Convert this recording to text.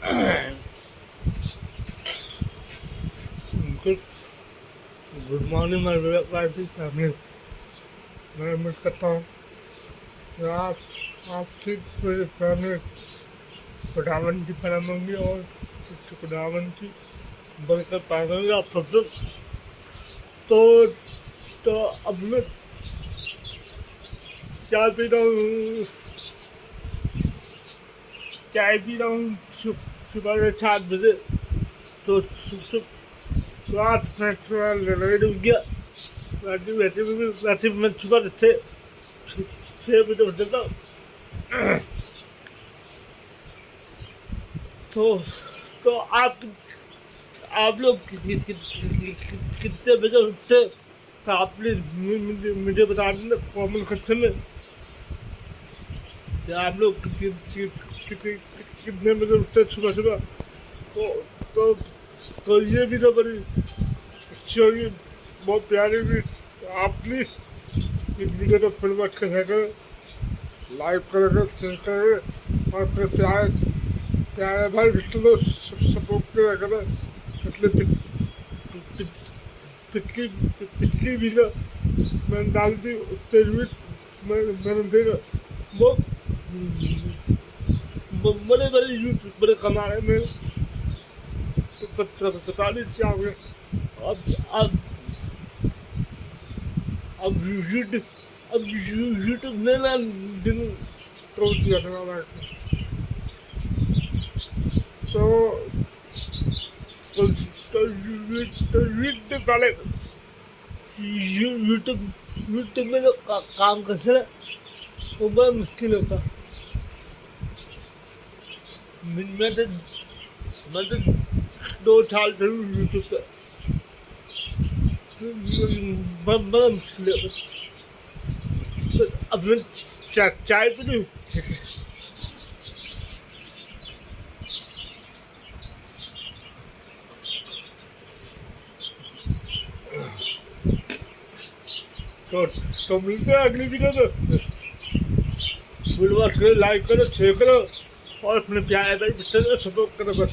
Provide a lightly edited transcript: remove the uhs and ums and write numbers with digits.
Good good morning my wife family. मैं उम्मीद करता हूँ कि आपकी पूरी फैमिली खुदावन की पनाह मांगी और खुदावन की बरकत पाएंगे आप सब लोग। तो अब मैं चाय पी रहा हूँ, सुबह के 7 बजे। तो रात में थोड़ा लेट हो गया। वैसे मैं सुबह से 6 बजे उठ जाता हूँ। तो आप लोग कितने बजे उठते, तो आप प्लीज मुझे बता देना कॉमेंट सेक्शन में कि आप लोग कितने बजे उठते सुबह सुबह। तो ये भी तो बड़ी अच्छी होगी, बहुत प्यारी भी। आप प्लीज इस वीडियो को फिर वॉच कर सकें, लाइक करेंगे, शेयर करेंगे और फिर प्यारे भाई victer को सपोर्ट करें। इसलिए पिछली वीडियो मैंने डाल दी, उससे भी मैंने देखा बहुत बड़े यूट्यूबर कमा रहे हैं। तो 45 से आ गए। अब यूट्यूब ने ना दिन तोड़ दिया था हमारे। तो यूट्यूब वाले यूट्यूब में जो काम करते हैं वो बड़ा मुश्किल होता। मैं तो 2 साल से यूट्यूब पे, बड़ा मुश्किल होता। तो अब मैं चाय पी लूँ। तो मिलते हैं अगली वीडियो में। वीडियो को लाइक करो, शेयर करो और अपने प्यारे भाई victer को सपोर्ट करो बस।